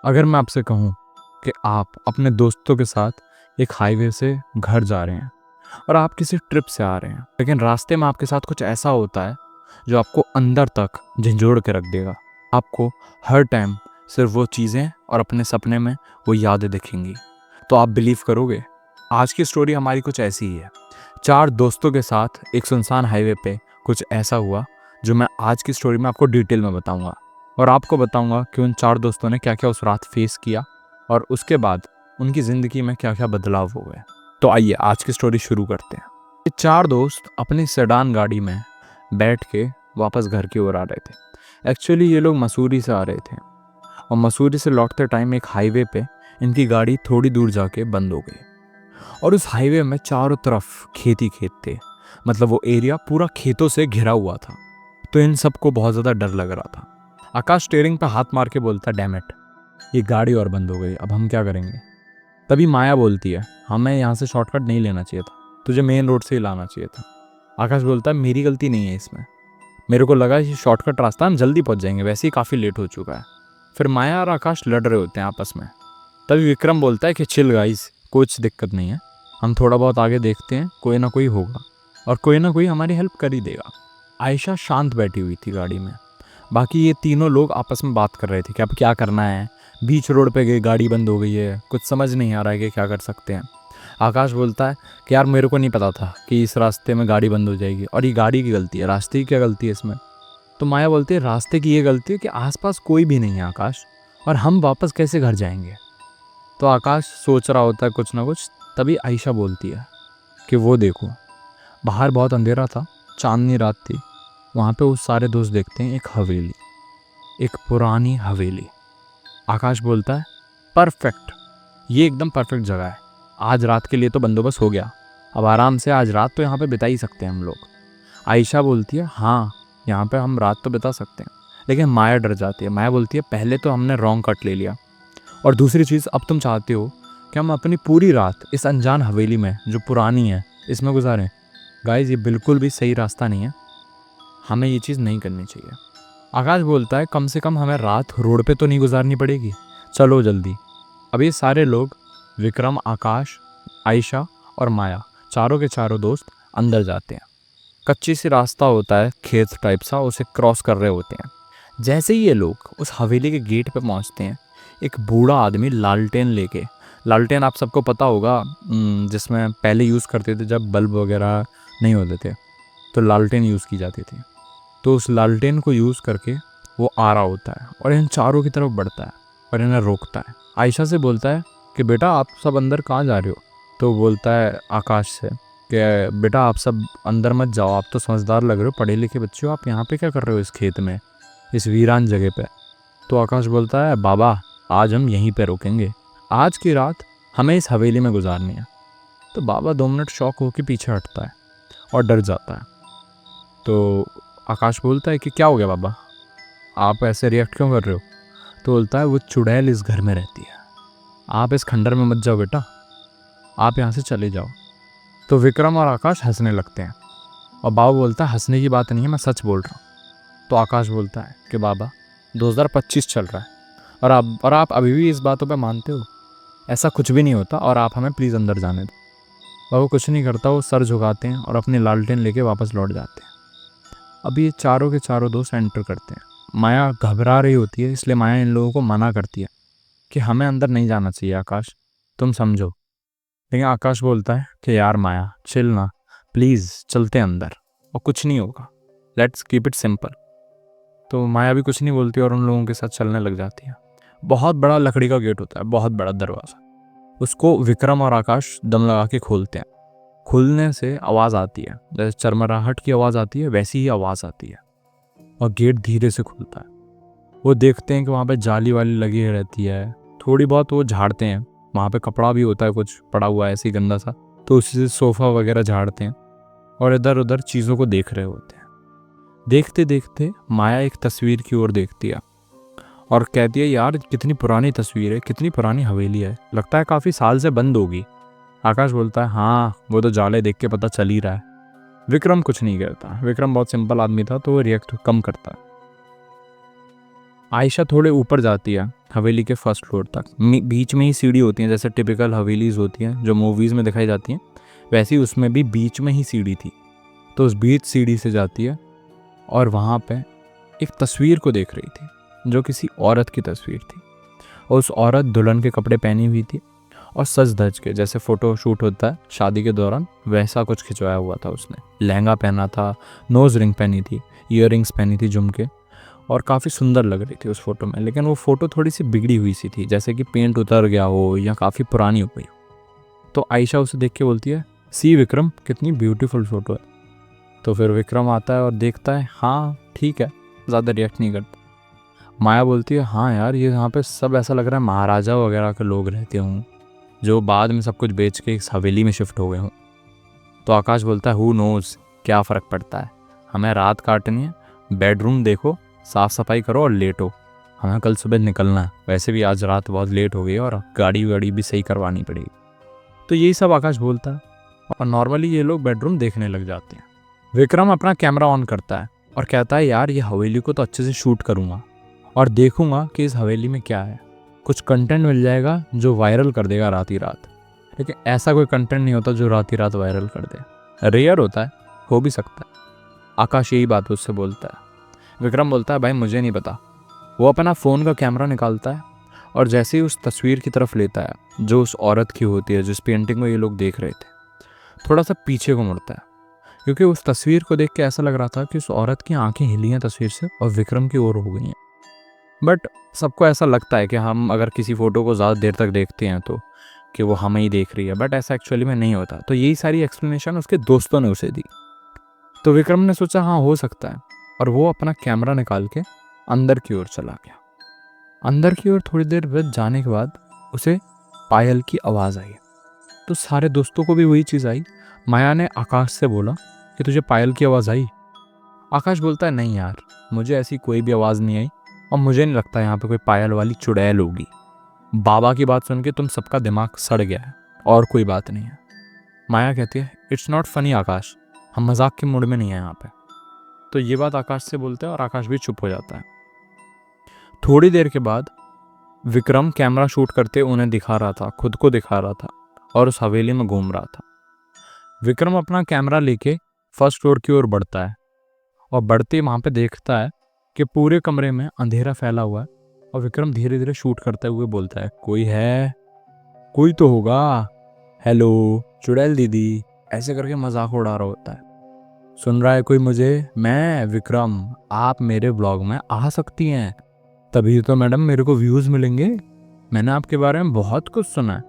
अगर मैं आपसे कहूँ कि आप अपने दोस्तों के साथ एक हाईवे से घर जा रहे हैं और आप किसी ट्रिप से आ रहे हैं, लेकिन रास्ते में आपके साथ कुछ ऐसा होता है जो आपको अंदर तक झंझोड़ के रख देगा। आपको हर टाइम सिर्फ वो चीज़ें और अपने सपने में वो यादें दिखेंगी। तो आप बिलीव करोगे, आज की स्टोरी हमारी कुछ ऐसी ही है। 4 दोस्तों के साथ एक सुनसान हाईवे पे कुछ ऐसा हुआ जो मैं आज की स्टोरी में आपको डिटेल में बताऊंगा, और आपको बताऊंगा कि उन 4 दोस्तों ने क्या क्या उस रात फेस किया और उसके बाद उनकी ज़िंदगी में क्या क्या बदलाव हो गए। तो आइए आज की स्टोरी शुरू करते हैं। ये 4 दोस्त अपनी सेडान गाड़ी में बैठ के वापस घर की ओर आ रहे थे। एक्चुअली ये लोग मसूरी से आ रहे थे और मसूरी से लौटते टाइम एक हाईवे पे इनकी गाड़ी थोड़ी दूर जाके बंद हो गई और उस हाईवे में चारों तरफ खेत ही खेत थे। मतलब वो एरिया पूरा खेतों से घिरा हुआ था। तो इन सबको बहुत ज़्यादा डर लग रहा था। आकाश स्टीयरिंग पे हाथ मार के बोलता, डैम इट, ये गाड़ी और बंद हो गई, अब हम क्या करेंगे। तभी माया बोलती है, हमें यहाँ से शॉर्टकट नहीं लेना चाहिए था, तुझे मेन रोड से ही लाना चाहिए था। आकाश बोलता है, मेरी गलती नहीं है इसमें, मेरे को लगा ये शॉर्टकट रास्ता, हम जल्दी पहुँच जाएंगे, वैसे ही काफ़ी लेट हो चुका है। फिर माया और आकाश लड़ रहे होते हैं आपस में। तभी विक्रम बोलता है कि चिल गाइस, कुछ दिक्कत नहीं है, हम थोड़ा बहुत आगे देखते हैं, कोई ना कोई होगा और कोई ना कोई हमारी हेल्प कर ही देगा। आयशा शांत बैठी हुई थी गाड़ी में। बाकी ये तीनों लोग आपस में बात कर रहे थे कि अब क्या करना है। बीच रोड पे गई, गाड़ी बंद हो गई है, कुछ समझ नहीं आ रहा है कि क्या कर सकते हैं। आकाश बोलता है कि यार मेरे को नहीं पता था कि इस रास्ते में गाड़ी बंद हो जाएगी और ये गाड़ी की गलती है, रास्ते की क्या गलती है इसमें। तो माया बोलती है, रास्ते की ये गलती है कि आसपास कोई भी नहीं है आकाश, और हम वापस कैसे घर जाएंगे। तो आकाश सोच रहा होता है कुछ ना कुछ। तभी आयशा बोलती है कि वो देखो, बाहर बहुत अंधेरा था, चांदनी रात थी, वहाँ पे वो सारे दोस्त देखते हैं एक हवेली, एक पुरानी हवेली। आकाश बोलता है, परफेक्ट, ये एकदम परफेक्ट जगह है, आज रात के लिए तो बंदोबस्त हो गया, अब आराम से आज रात तो यहाँ पे बिता ही सकते हैं हम लोग। आयशा बोलती है, हाँ यहाँ पे हम रात तो बिता सकते हैं। लेकिन माया डर जाती है। माया बोलती है, पहले तो हमने रॉन्ग कट ले लिया, और दूसरी चीज़, अब तुम चाहते हो कि हम अपनी पूरी रात इस अनजान हवेली में जो पुरानी है इसमें गुजारें। गाइस, ये बिल्कुल भी सही रास्ता नहीं है, हमें ये चीज़ नहीं करनी चाहिए। आकाश बोलता है, कम से कम हमें रात रोड पे तो नहीं गुजारनी पड़ेगी, चलो जल्दी। अब ये सारे लोग, विक्रम, आकाश, आयशा और माया, चारों के चारों दोस्त अंदर जाते हैं। कच्ची सी रास्ता होता है, खेत टाइप सा, उसे क्रॉस कर रहे होते हैं। जैसे ही ये लोग उस हवेली के गेट पे पहुंचते हैं, एक बूढ़ा आदमी लालटेन लेके, लालटेन आप सबको पता होगा, जिसमें पहले यूज़ करते थे जब बल्ब वगैरह नहीं होते थे तो लालटेन यूज़ की जाती थी। तो उस लालटेन को यूज़ करके वो आ रहा होता है और इन चारों की तरफ बढ़ता है और इन्हें रोकता है। आयशा से बोलता है कि बेटा आप सब अंदर कहाँ जा रहे हो। तो बोलता है आकाश से कि बेटा आप सब अंदर मत जाओ, आप तो समझदार लग रहे हो, पढ़े लिखे बच्चे हो, आप यहाँ पे क्या कर रहे हो इस खेत में, इस वीरान जगह पे। तो आकाश बोलता है, बाबा आज हम यहीं पे रुकेंगे, आज की रात हमें इस हवेली में गुजारनी है। तो बाबा 2 मिनट शॉक होकर पीछे हटता है और डर जाता है। तो आकाश बोलता है कि क्या हो गया बाबा, आप ऐसे रिएक्ट क्यों कर रहे हो। तो बोलता है, वो चुड़ैल इस घर में रहती है, आप इस खंडर में मत जाओ बेटा, आप यहाँ से चले जाओ। तो विक्रम और आकाश हंसने लगते हैं और बाबा बोलता है, हंसने की बात नहीं है, मैं सच बोल रहा हूँ। तो आकाश बोलता है कि बाबा 2025 चल रहा है और आप अभी भी इस बातों पे मानते हो, ऐसा कुछ भी नहीं होता और आप हमें प्लीज़ अंदर जाने दो। बाबा कुछ नहीं करता, वो सर झुकाते हैं और अपनी लालटेन लेके वापस लौट जाते हैं। अभी ये चारों के चारों दोस्त एंटर करते हैं। माया घबरा रही होती है, इसलिए माया इन लोगों को मना करती है कि हमें अंदर नहीं जाना चाहिए आकाश, तुम समझो। लेकिन आकाश बोलता है कि यार माया चिल ना, प्लीज़ चलते हैं अंदर और कुछ नहीं होगा, लेट्स कीप इट सिंपल। तो माया भी कुछ नहीं बोलती और उन लोगों के साथ चलने लग जाती है। बहुत बड़ा लकड़ी का गेट होता है, बहुत बड़ा दरवाज़ा, उसको विक्रम और आकाश दम लगा के खोलते हैं। खुलने से आवाज़ आती है, जैसे चरमराहट की आवाज़ आती है वैसी ही आवाज़ आती है और गेट धीरे से खुलता है। वो देखते हैं कि वहाँ पे जाली वाली लगी रहती है, थोड़ी बहुत वो झाड़ते हैं, वहाँ पे कपड़ा भी होता है कुछ पड़ा हुआ है ऐसे ही गंदा सा, तो उसी से सोफ़ा वगैरह झाड़ते हैं और इधर उधर चीज़ों को देख रहे होते हैं। देखते देखते माया एक तस्वीर की ओर देखती है और कहती है, यार कितनी पुरानी तस्वीर है, कितनी पुरानी हवेली है, लगता है काफ़ी साल से बंद होगी। आकाश बोलता है, हाँ वो तो जाले देख के पता चल ही रहा है। विक्रम कुछ नहीं कहता, विक्रम बहुत सिंपल आदमी था तो वो रिएक्ट कम करता है। आयशा थोड़े ऊपर जाती है हवेली के फर्स्ट फ्लोर तक। बीच में ही सीढ़ी होती है, जैसे टिपिकल हवेलीज होती हैं जो मूवीज़ में दिखाई जाती हैं, वैसे ही उसमें भी बीच में ही सीढ़ी थी। तो उस बीच सीढ़ी से जाती है और वहाँ पे एक तस्वीर को देख रही थी जो किसी औरत की तस्वीर थी। और उस औरत दुल्हन के कपड़े पहनी हुई थी और सज धज के, जैसे फ़ोटो शूट होता है शादी के दौरान, वैसा कुछ खिंचवाया हुआ था उसने। लहंगा पहना था, नोज़ रिंग पहनी थी, ईयर रिंग्स पहनी थी झुमके, और काफ़ी सुंदर लग रही थी उस फोटो में। लेकिन वो फ़ोटो थोड़ी सी बिगड़ी हुई सी थी, जैसे कि पेंट उतर गया हो या काफ़ी पुरानी हो गई हो। तो आयशा उसे देख के बोलती है, सी विक्रम, कितनी ब्यूटीफुल फ़ोटो है। तो फिर विक्रम आता है और देखता है, हाँ ठीक है, ज़्यादा रिएक्ट नहीं करता। माया बोलती है, हाँ यार, ये यहाँ पे सब ऐसा लग रहा है महाराजा वगैरह के लोग रहते हों जो बाद में सब कुछ बेच के इस हवेली में शिफ्ट हो गए हों। तो आकाश बोलता है, हु नोज़, क्या फ़र्क पड़ता है, हमें रात काटनी है, बेडरूम देखो, साफ़ सफाई करो और लेटो, हमें कल सुबह निकलना है। वैसे भी आज रात बहुत लेट हो गई है और गाड़ी वाड़ी भी सही करवानी पड़ेगी। तो यही सब आकाश बोलता है और नॉर्मली ये लोग बेडरूम देखने लग जाते हैं। विक्रम अपना कैमरा ऑन करता है और कहता है, यार ये हवेली को तो अच्छे से शूट करूँगा और देखूंगा कि इस हवेली में क्या है, कुछ कंटेंट मिल जाएगा जो वायरल कर देगा रात ही रात। लेकिन ऐसा कोई कंटेंट नहीं होता जो रात ही रात वायरल कर दे, रेयर होता है, हो भी सकता है। आकाश यही बात उससे बोलता है। विक्रम बोलता है, भाई मुझे नहीं पता। वो अपना फ़ोन का कैमरा निकालता है और जैसे ही उस तस्वीर की तरफ लेता है जो उस औरत की होती है जिस पेंटिंग को ये लोग देख रहे थे, थोड़ा सा पीछे को मुड़ता है, क्योंकि उस तस्वीर को देख के ऐसा लग रहा था कि उस औरत की आंखें हिली हैं तस्वीर से और विक्रम की ओर हो गई हैं। बट सबको ऐसा लगता है कि हम अगर किसी फ़ोटो को ज़्यादा देर तक देखते हैं तो कि वो हमें ही देख रही है, बट ऐसा एक्चुअली में नहीं होता। तो यही सारी एक्सप्लेनेशन उसके दोस्तों ने उसे दी। तो विक्रम ने सोचा हाँ हो सकता है, और वो अपना कैमरा निकाल के अंदर की ओर चला गया। अंदर की ओर थोड़ी देर बाद जाने के बाद उसे पायल की आवाज़ आई। तो सारे दोस्तों को भी वही चीज़ आई। माया ने आकाश से बोला कि तुझे पायल की आवाज़ आई? आकाश बोलता है, नहीं यार, मुझे ऐसी कोई भी आवाज़ नहीं आई और मुझे नहीं लगता यहाँ पे कोई पायल वाली चुड़ैल होगी। बाबा की बात सुन के तुम सबका दिमाग सड़ गया है, और कोई बात नहीं है। माया कहती है, इट्स नॉट फनी आकाश, हम मजाक के मूड में नहीं है यहाँ पे। तो ये बात आकाश से बोलते हैं और आकाश भी चुप हो जाता है। थोड़ी देर के बाद विक्रम कैमरा शूट करते उन्हें दिखा रहा था, खुद को दिखा रहा था और उस हवेली में घूम रहा था। विक्रम अपना कैमरा लेके फर्स्ट फ्लोर की ओर बढ़ता है और बढ़ते वहाँ पे देखता है कि पूरे कमरे में अंधेरा फैला हुआ है। और विक्रम धीरे धीरे शूट करते हुए बोलता है, कोई है, कोई तो होगा, हेलो चुड़ैल दीदी, ऐसे करके मजाक उड़ा रहा होता है। सुन रहा है कोई मुझे? मैं विक्रम, आप मेरे ब्लॉग में आ सकती हैं, तभी तो मैडम मेरे को व्यूज़ मिलेंगे, मैंने आपके बारे में बहुत कुछ सुना है।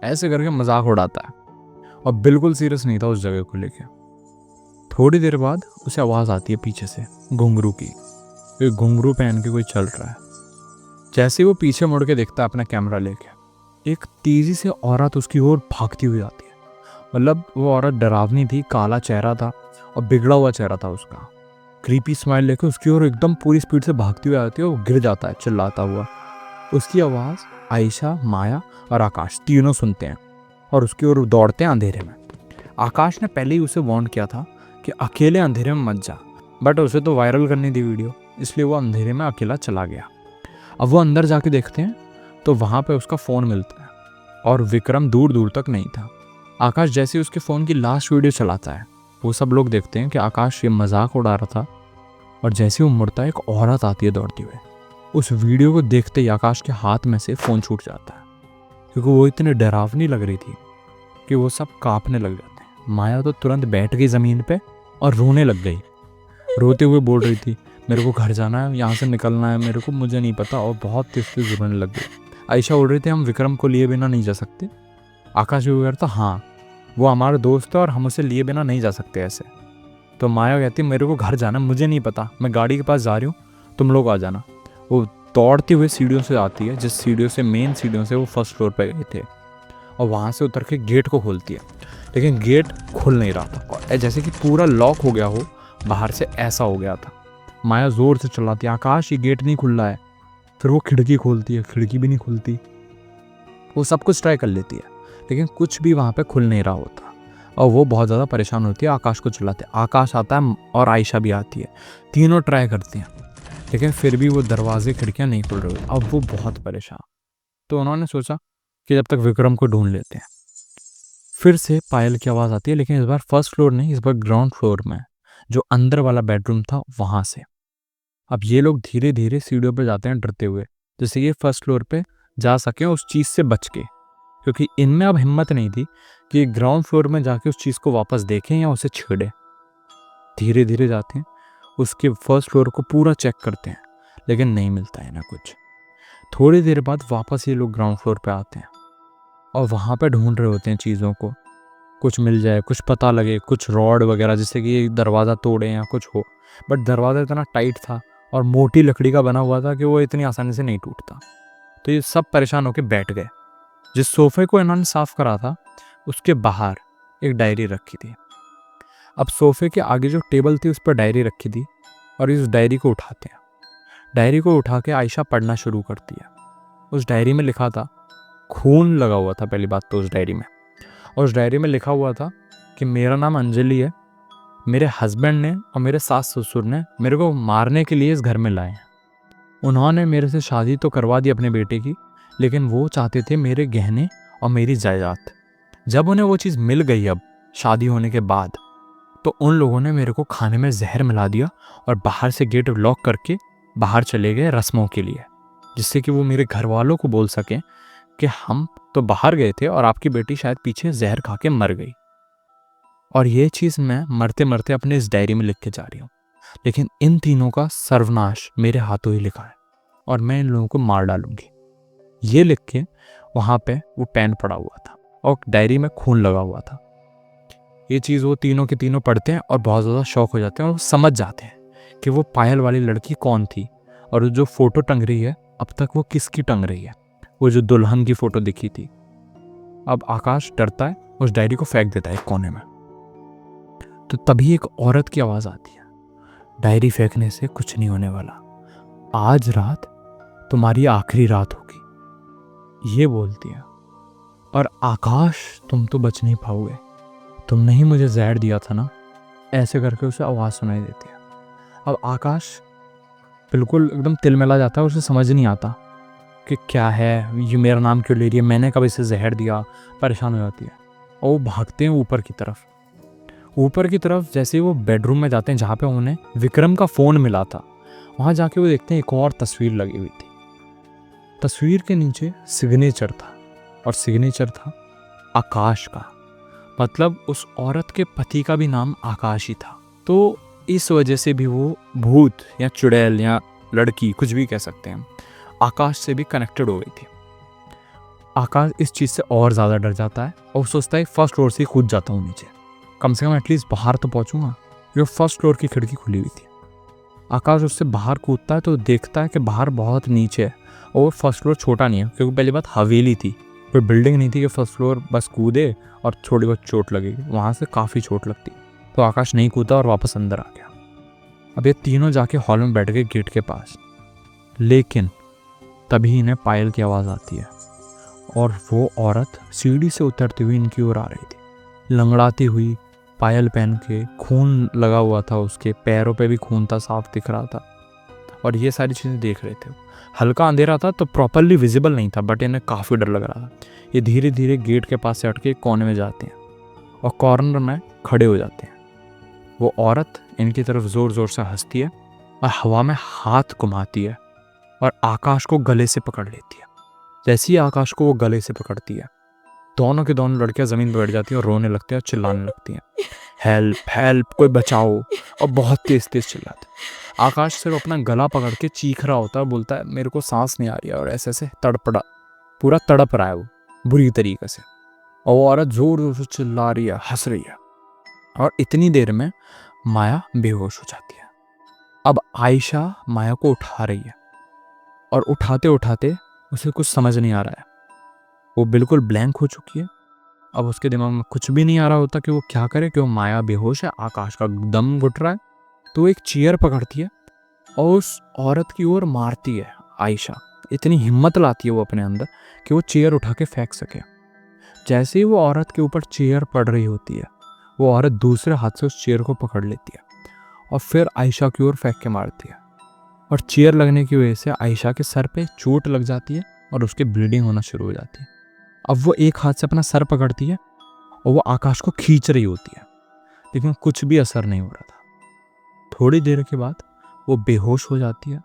ऐसे करके मजाक उड़ाता है और बिल्कुल सीरियस नहीं था उस जगह को लेके। थोड़ी देर बाद उसे आवाज़ आती है पीछे से घुंघरू की। एक घुंघरू पहन के कोई चल रहा है। जैसे वो पीछे मुड़ के देखता है अपना कैमरा लेके, एक तेज़ी से औरत उसकी ओर भागती हुई आती है। मतलब वो औरत डरावनी थी, काला चेहरा था और बिगड़ा हुआ चेहरा था उसका। क्रीपी स्माइल लेके उसकी ओर एकदम पूरी स्पीड से भागती हुई आती है। वो गिर जाता है चिल्लाता हुआ। उसकी आवाज़ आयशा, माया और आकाश तीनों सुनते हैं और उसकी ओर दौड़ते हैं अंधेरे में। आकाश ने पहले ही उसे वार्न किया था कि अकेले अंधेरे में मत जा, बट उसे तो वायरल करनी थी वीडियो, इसलिए वो अंधेरे में अकेला चला गया। अब वो अंदर जाके देखते हैं तो वहाँ पे उसका फ़ोन मिलता है और विक्रम दूर दूर तक नहीं था। आकाश जैसे उसके फ़ोन की लास्ट वीडियो चलाता है, वो सब लोग देखते हैं कि आकाश ये मजाक उड़ा रहा था। और जैसे वो मुड़ता है, एक औरत आती है दौड़ती हुए। उस वीडियो को देखते ही आकाश के हाथ में से फ़ोन छूट जाता है, क्योंकि वो इतनी डरावनी लग रही थी कि वो सब काँपने लग जाते हैं। माया तो तुरंत बैठ गई ज़मीन पे और रोने लग गई। रोते हुए बोल रही थी, मेरे को घर जाना है, यहाँ से निकलना है मेरे को, मुझे नहीं पता, और बहुत तेज तेज रोने लग गई। आयशा बोल रही थी, हम विक्रम को लिए बिना नहीं जा सकते। आकाश भी बोल रहा था, हाँ वो हमारा दोस्त है और हम उसे लिए बिना नहीं जा सकते ऐसे। तो माया कहती, मेरे को घर जाना, मुझे नहीं पता, मैं गाड़ी के पास जा रही हूँ, तुम लोग आ जाना। वो दौड़ती हुई सीढ़ियों से आती है, जिस सीढ़ियों से, मेन सीढ़ियों से वो फर्स्ट फ्लोर पे गए थे, और वहाँ से उतर के गेट को खोलती है। लेकिन गेट खुल नहीं रहा था, जैसे कि पूरा लॉक हो गया हो बाहर से, ऐसा हो गया था। माया ज़ोर से चिल्लाती है, आकाश ये गेट नहीं खुल रहा है। फिर वो खिड़की खोलती है, खिड़की भी नहीं खुलती। वो सब कुछ ट्राई कर लेती है लेकिन कुछ भी वहाँ पे खुल नहीं रहा होता, और वो बहुत ज़्यादा परेशान होती है। आकाश को चिल्लाते, आकाश आता है और आयशा भी आती है, तीनों ट्राई करती हैं। लेकिन फिर भी वो दरवाजे खिड़कियाँ नहीं खुल रही। अब वो बहुत परेशान, तो उन्होंने सोचा कि जब तक विक्रम को ढूंढ लेते हैं। फिर से पायल की आवाज़ आती है, लेकिन इस बार फर्स्ट फ्लोर नहीं, इस बार ग्राउंड फ्लोर में जो अंदर वाला बेडरूम था वहाँ से। अब ये लोग धीरे धीरे सीढ़ियों पर जाते हैं डरते हुए, जैसे ये फर्स्ट फ्लोर पे जा सकें उस चीज़ से बच के, क्योंकि इनमें अब हिम्मत नहीं थी कि ग्राउंड फ्लोर में जाके उस चीज़ को वापस देखें या उसे छेड़ें। धीरे धीरे जाते हैं, उसके फर्स्ट फ्लोर को पूरा चेक करते हैं, लेकिन नहीं मिलता है ना कुछ। थोड़ी देर बाद वापस ये लोग ग्राउंड फ्लोर पे आते हैं और वहाँ पे ढूंढ रहे होते हैं चीज़ों को, कुछ मिल जाए, कुछ पता लगे, कुछ रॉड वगैरह जिससे कि ये दरवाज़ा तोड़े या कुछ हो। बट दरवाज़ा इतना टाइट था और मोटी लकड़ी का बना हुआ था कि वो इतनी आसानी से नहीं टूटता। तो ये सब परेशान होकर बैठ गए। जिस सोफे को इन्होंने साफ करा था उसके बाहर एक डायरी रखी थी। अब सोफे के आगे जो टेबल थी उस पर डायरी रखी थी, और इस डायरी को उठाते हैं। डायरी को उठा के आयशा पढ़ना शुरू करती है। उस डायरी में लिखा था, खून लगा हुआ था पहली बात तो उस डायरी में, और उस डायरी में लिखा हुआ था कि मेरा नाम अंजलि है, मेरे हस्बैंड ने और मेरे सास ससुर ने मेरे को मारने के लिए इस घर में लाए हैं। उन्होंने मेरे से शादी तो करवा दी अपने बेटे की, लेकिन वो चाहते थे मेरे गहने और मेरी जायदाद। जब उन्हें वो चीज़ मिल गई अब शादी होने के बाद, तो उन लोगों ने मेरे को खाने में जहर मिला दिया और बाहर से गेट लॉक करके बाहर चले गए रस्मों के लिए, जिससे कि वो मेरे घर वालों को बोल सकें कि हम तो बाहर गए थे और आपकी बेटी शायद पीछे जहर खा के मर गई। और ये चीज़ मैं मरते मरते अपने इस डायरी में लिख के जा रही हूँ, लेकिन इन तीनों का सर्वनाश मेरे हाथों ही लिखा है और मैं इन लोगों को मार डालूंगी। ये लिख के वहाँ पे वो पेन पड़ा हुआ था और डायरी में खून लगा हुआ था। ये चीज़ वो तीनों के तीनों पढ़ते हैं और बहुत ज़्यादा शौक हो जाते हैं और समझ जाते हैं कि वो पायल वाली लड़की कौन थी, और जो फ़ोटो टंग रही है अब तक वो किसकी टंग रही है, वो जो दुल्हन की फ़ोटो दिखी थी। अब आकाश डरता है, उस डायरी को फेंक देता है एक कोने में। तो तभी एक औरत की आवाज़ आती है, डायरी फेंकने से कुछ नहीं होने वाला, आज रात तुम्हारी आखिरी रात होगी, ये बोलती है। और आकाश तुम तो बच नहीं पाओगे, तुमने ही मुझे जहर दिया था ना, ऐसे करके उसे आवाज़ सुनाई देती है। अब आकाश बिल्कुल एकदम तिलमिला जाता है, उसे समझ नहीं आता कि क्या है, ये मेरा नाम क्यों ले रही है, मैंने कब इसे जहर दिया, परेशान हो जाती है। और वो भागते हैं ऊपर की तरफ। जैसे वो बेडरूम में जाते हैं जहाँ पे उन्हें विक्रम का फ़ोन मिला था, वहाँ जाके वो देखते हैं एक और तस्वीर लगी हुई थी। तस्वीर के नीचे सिग्नेचर था, और सिग्नेचर था आकाश का, मतलब उस औरत के पति का भी नाम आकाश ही था। तो इस वजह से भी वो भूत या चुड़ैल या लड़की कुछ भी कह सकते हैं, आकाश से भी कनेक्टेड हो गई थी। आकाश इस चीज़ से और ज़्यादा डर जाता है और सोचता है फर्स्ट फ्लोर से ही कूद जाता हूँ नीचे, कम से कम एटलीस्ट बाहर तो पहुँचूंगा, क्योंकि फर्स्ट फ्लोर की खिड़की खुली हुई थी। आकाश उससे बाहर कूदता है तो देखता है कि बाहर बहुत नीचे है, और फर्स्ट फ्लोर छोटा नहीं है, क्योंकि पहली बात हवेली थी, कोई बिल्डिंग नहीं थी कि फर्स्ट फ्लोर बस कूदे और थोड़ी बहुत चोट लगेगी, वहाँ से काफ़ी चोट लगती। तो आकाश नहीं कूदा और वापस अंदर आ गया। अब ये तीनों जाके हॉल में बैठ गए गेट के पास, लेकिन तभी इन्हें पायल की आवाज़ आती है, और वो औरत सीढ़ी से उतरती हुई इनकी ओर आ रही थी, लंगड़ाती हुई, पायल पहन के, खून लगा हुआ था, उसके पैरों पे भी खून था, साफ दिख रहा था। और ये सारी चीज़ें देख रहे थे। हल्का अंधेरा था तो प्रॉपरली विजिबल नहीं था, बट इन्हें काफ़ी डर लग रहा था। ये धीरे धीरे गेट के पास से हट के कोने में जाते हैं और कॉर्नर में खड़े हो जाते हैं। वो औरत इनकी तरफ ज़ोर ज़ोर से हंसती है और हवा में हाथ घुमाती है और आकाश को गले से पकड़ लेती है। जैसे ही आकाश को वो गले से पकड़ती है, दोनों के दोनों लड़कियां ज़मीन पर बैठ जाती हैं और रोने लगती हैं और चिल्लाने लगती हैं, हेल्प हेल्प, कोई बचाओ, और बहुत तेज तेज चिल्लाते। आकाश सिर्फ अपना गला पकड़ के चीख रहा होता है, बोलता है मेरे को सांस नहीं आ रही है, और ऐसे ऐसे पूरा तड़प रहा है वो बुरी तरीके से। और वो औरत जोर जोर से चिल्ला रही है, हंस रही है, और इतनी देर में माया बेहोश हो जाती है। अब आयशा माया को उठा रही है, और उठाते उठाते उसे कुछ समझ नहीं आ रहा है, वो बिल्कुल ब्लैंक हो चुकी है। अब उसके दिमाग में कुछ भी नहीं आ रहा होता कि वो क्या करे, कि वो माया बेहोश है, आकाश का दम घुट रहा है। तो एक चेयर पकड़ती है और उस औरत की ओर मारती है। आयशा इतनी हिम्मत लाती है वो अपने अंदर कि वो चेयर उठा के फेंक सके। जैसे ही वो औरत के ऊपर चेयर पड़ रही होती है, वो औरत दूसरे हाथ से उस चेयर को पकड़ लेती है और फिर आयशा की ओर फेंक के मारती है। और चेयर लगने की वजह से आयशा के सर पे चोट लग जाती है और उसके ब्लीडिंग होना शुरू हो जाती है। अब वो एक हाथ से अपना सर पकड़ती है और वो आकाश को खींच रही होती है, लेकिन कुछ भी असर नहीं हो रहा था। थोड़ी देर के बाद वो बेहोश हो जाती है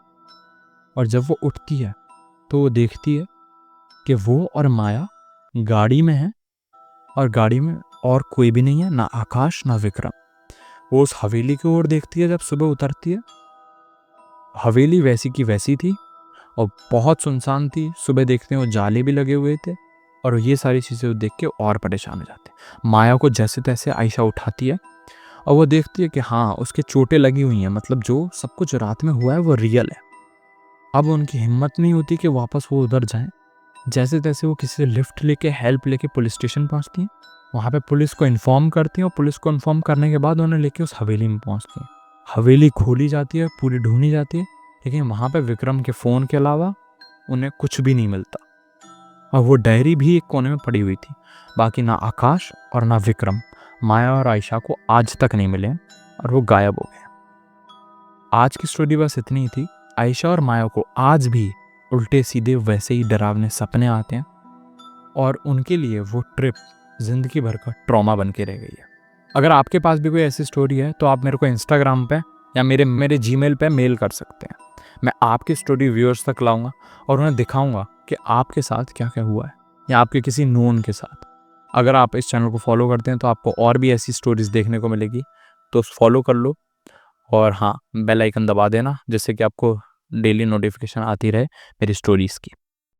और जब वो उठती है तो वो देखती है कि वो और माया गाड़ी में है और गाड़ी में और कोई भी नहीं है, ना आकाश ना विक्रम। वो उस हवेली की ओर देखती है। जब सुबह उतरती है, हवेली वैसी की वैसी थी और बहुत सुनसान थी। सुबह देखते हैं वो जाले भी लगे हुए थे और ये सारी चीज़ें देख के और परेशान हो जाते हैं। माया को जैसे तैसे आयशा उठाती है और वो देखती है कि हाँ, उसके चोटें लगी हुई हैं, मतलब जो सब कुछ रात में हुआ है वो रियल है। अब उनकी हिम्मत नहीं होती कि वापस वो उधर जाएं। जैसे तैसे वो किसी से लिफ्ट लेके हेल्प लेके पुलिस स्टेशन पहुंचती हैं। वहाँ पे पुलिस को इन्फॉर्म करती हैं और पुलिस को इन्फॉर्म करने के बाद उन्हें लेके उस हवेली में पहुंचती हैं। हवेली खोली जाती है, पूरी ढूंढी जाती है, लेकिन वहाँ पे विक्रम के फ़ोन के अलावा उन्हें कुछ भी नहीं मिलता और वो डायरी भी एक कोने में पड़ी हुई थी। बाकी ना आकाश और ना विक्रम माया और आयशा को आज तक नहीं मिले और वो गायब हो गए। आज की स्टोरी बस इतनी ही थी। आयशा और माया को आज भी उल्टे सीधे वैसे ही डरावने सपने आते हैं और उनके लिए वो ट्रिप जिंदगी भर का ट्रॉमा बन के रह गई है। अगर आपके पास भी कोई ऐसी स्टोरी है तो आप मेरे को इंस्टाग्राम पे या मेरे जीमेल पे मेल कर सकते हैं। मैं आपकी स्टोरी व्यूअर्स तक लाऊंगा और उन्हें दिखाऊंगा कि आपके साथ क्या क्या हुआ है या आपके किसी नोन के साथ। अगर आप इस चैनल को फॉलो करते हैं तो आपको और भी ऐसी स्टोरीज देखने को मिलेगी, तो फॉलो कर लो। और हाँ, बेल आइकन दबा देना जिससे कि आपको डेली नोटिफिकेशन आती रहे मेरी स्टोरीज़ की।